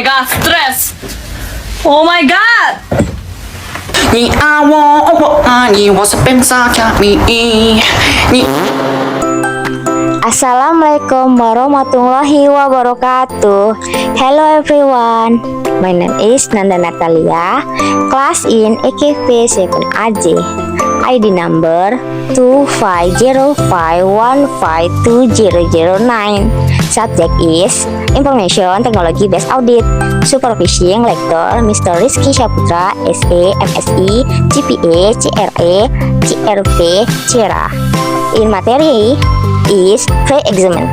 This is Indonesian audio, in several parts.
my god, stres. Oh my god. 你爱我，我爱你，我是变傻假咪。你 Assalamualaikum warahmatullahi wabarakatuh. Hello everyone, my name is Nanda Natalia, class in EKV 7AJ, ID number 2505152009. Subject is Information Technology Based Audit. Supervising Lecturer Mr. Rizky Syaputra, SE, MSI, GPA, CRA, CRV, CERA. In materi is pre-examen.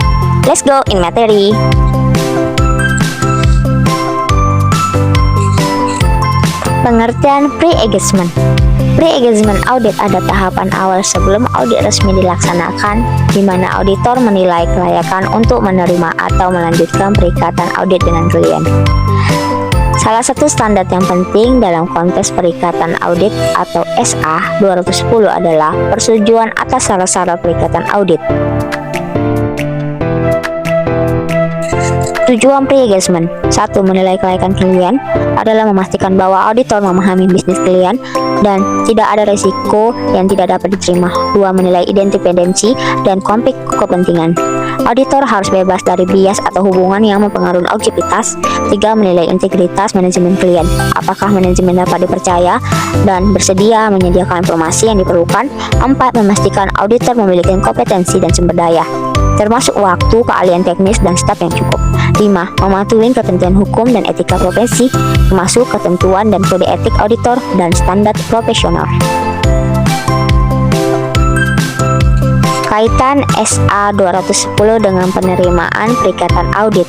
Let's go in materi. Pengertian pre-examen. Pre-examen audit ada tahapan awal sebelum audit resmi dilaksanakan, di mana auditor menilai kelayakan untuk menerima atau melanjutkan perikatan audit dengan klien. Salah satu standar yang penting dalam konteks perikatan audit atau SA 210 adalah persetujuan atas syarat-syarat perikatan audit. Tujuan pre-engagement: 1. Menilai kelayakan klien adalah memastikan bahwa auditor memahami bisnis klien dan tidak ada risiko yang tidak dapat diterima. 2. Menilai independensi dan konflik kepentingan. Auditor harus bebas dari bias atau hubungan yang mempengaruhi objektivitas. 3. Menilai integritas manajemen klien. Apakah manajemen dapat dipercaya dan bersedia menyediakan informasi yang diperlukan. 4. Memastikan auditor memiliki kompetensi dan sumber daya, termasuk waktu, keahlian teknis, dan staf yang cukup. 5. Mematuhi ketentuan hukum dan etika profesi, termasuk ketentuan dan kode etik auditor dan standar profesional. Kaitan SA 210 dengan penerimaan perikatan audit.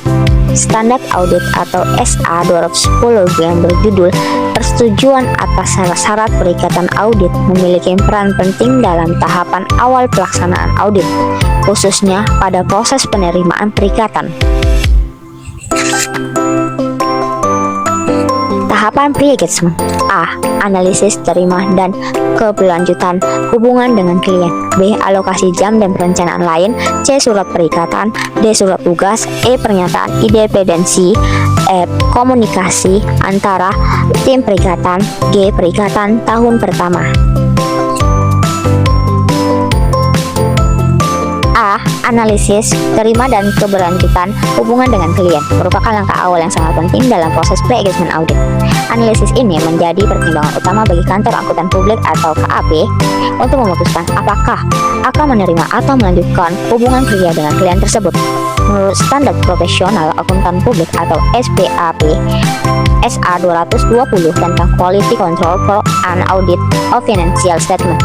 Standar audit atau SA 210 yang berjudul Persetujuan atas syarat-syarat perikatan audit memiliki peran penting dalam tahapan awal pelaksanaan audit, khususnya pada proses penerimaan perikatan. Tahapan pre-engagement. A. Analisis, terima, dan keberlanjutan hubungan dengan klien. B. Alokasi jam dan perencanaan lain. C. Surat perikatan. D. Surat tugas. E. Pernyataan independensi. F. Komunikasi antara tim perikatan. G. Perikatan tahun pertama. A. Analisis, terima, dan keberlanjutan hubungan dengan klien merupakan langkah awal yang sangat penting dalam proses pre-engagement audit. Analisis ini menjadi pertimbangan utama bagi kantor akuntan publik atau KAP untuk memutuskan apakah akan menerima atau melanjutkan hubungan kerja dengan klien tersebut. Menurut standar profesional akuntan publik atau SPAP SA 220 tentang Quality Control for an Audit of Financial Statement,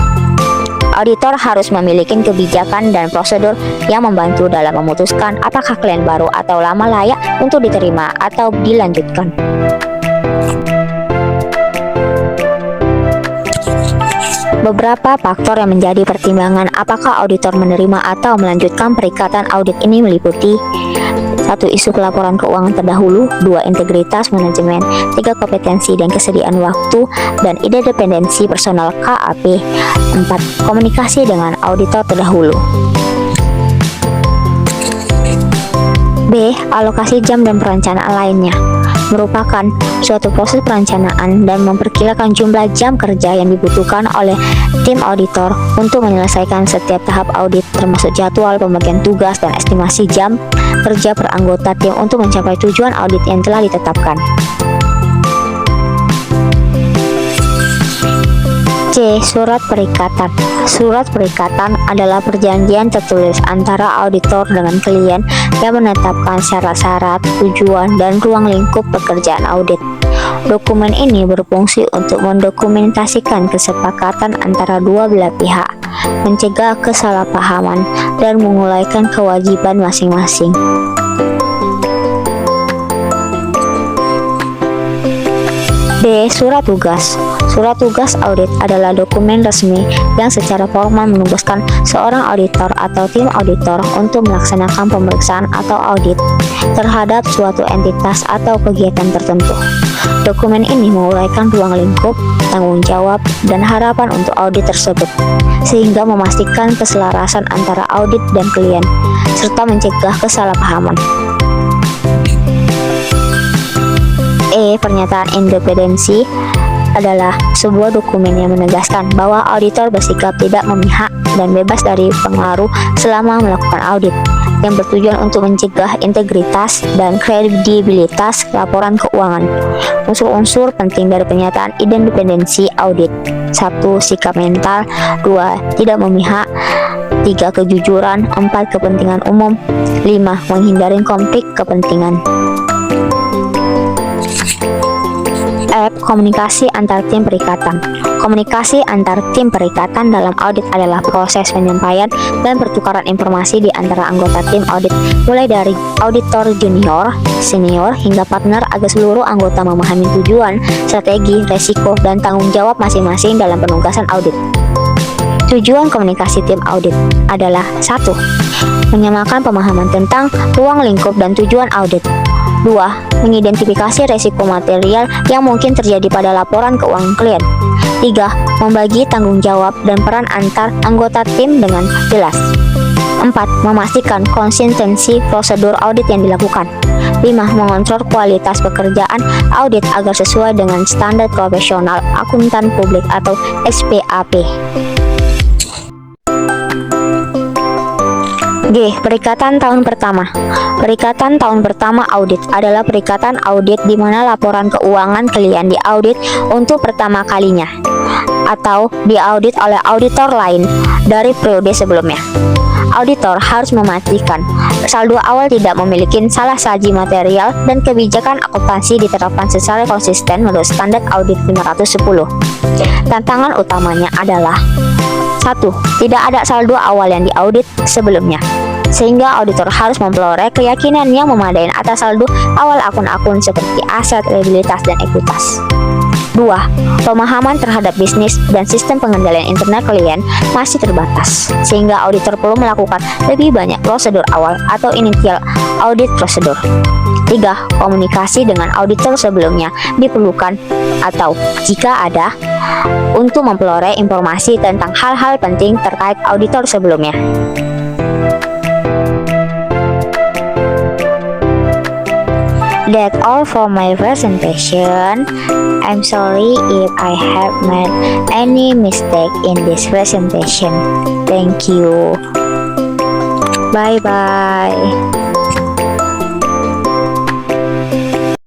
auditor harus memiliki kebijakan dan prosedur yang membantu dalam memutuskan apakah klien baru atau lama layak untuk diterima atau dilanjutkan. Beberapa faktor yang menjadi pertimbangan apakah auditor menerima atau melanjutkan perikatan audit ini meliputi: 1. Isu pelaporan keuangan terdahulu. 2. Integritas manajemen. 3. Kompetensi dan kesediaan waktu dan independensi personal KAP. 4. Komunikasi dengan auditor terdahulu. B. Alokasi jam dan perencanaan lainnya merupakan suatu proses perencanaan dan memperkirakan jumlah jam kerja yang dibutuhkan oleh tim auditor untuk menyelesaikan setiap tahap audit, termasuk jadwal, pembagian tugas, dan estimasi jam kerja per anggota tim untuk mencapai tujuan audit yang telah ditetapkan. C. Surat perikatan. Surat perikatan adalah perjanjian tertulis antara auditor dengan klien yang menetapkan syarat-syarat, tujuan, dan ruang lingkup pekerjaan audit. Dokumen ini berfungsi untuk mendokumentasikan kesepakatan antara dua belah pihak, mencegah kesalahpahaman, dan menguraikan kewajiban masing-masing. D. Surat tugas. Surat tugas audit adalah dokumen resmi yang secara formal menugaskan seorang auditor atau tim auditor untuk melaksanakan pemeriksaan atau audit terhadap suatu entitas atau kegiatan tertentu. Dokumen ini menguraikan ruang lingkup, tanggung jawab, dan harapan untuk audit tersebut, sehingga memastikan keselarasan antara audit dan klien, serta mencegah kesalahpahaman. Pernyataan independensi adalah sebuah dokumen yang menegaskan bahwa auditor bersikap tidak memihak dan bebas dari pengaruh selama melakukan audit, yang bertujuan untuk mencegah integritas dan kredibilitas laporan keuangan. Unsur-unsur penting dari pernyataan independensi audit: 1. Sikap mental. 2. Tidak memihak. 3. Kejujuran. 4. Kepentingan umum. 5. Menghindari konflik kepentingan. Komunikasi antar tim perikatan. Komunikasi antar tim perikatan dalam audit adalah proses penyampaian dan pertukaran informasi di antara anggota tim audit, mulai dari auditor junior, senior, hingga partner, agar seluruh anggota memahami tujuan, strategi, resiko, dan tanggung jawab masing-masing dalam penugasan audit. Tujuan komunikasi tim audit adalah: 1. Menyamakan pemahaman tentang ruang lingkup dan tujuan audit. 2. Mengidentifikasi resiko material yang mungkin terjadi pada laporan keuangan klien. 3. Membagi tanggung jawab dan peran antar anggota tim dengan jelas. 4. Memastikan konsistensi prosedur audit yang dilakukan. 5. Mengontrol kualitas pekerjaan audit agar sesuai dengan standar profesional akuntan publik atau SPAP. G. Perikatan tahun pertama. Perikatan tahun pertama audit adalah perikatan audit di mana laporan keuangan klien diaudit untuk pertama kalinya atau diaudit oleh auditor lain dari periode sebelumnya. Auditor harus memastikan saldo awal tidak memiliki salah saji material dan kebijakan akuntansi diterapkan secara konsisten menurut standar audit 510. Tantangan utamanya adalah: 1. Tidak ada saldo awal yang diaudit sebelumnya, sehingga auditor harus memperoleh keyakinan yang memadai atas saldo awal akun-akun seperti aset, liabilitas, dan ekuitas. 2. Pemahaman terhadap bisnis dan sistem pengendalian internal klien masih terbatas, sehingga auditor perlu melakukan lebih banyak prosedur awal atau initial audit prosedur. 3. Komunikasi dengan auditor sebelumnya diperlukan atau jika ada, untuk memperoleh informasi tentang hal-hal penting terkait auditor sebelumnya. That's all for my presentation. I'm sorry if I have made any mistake in this presentation. Thank you. Bye bye.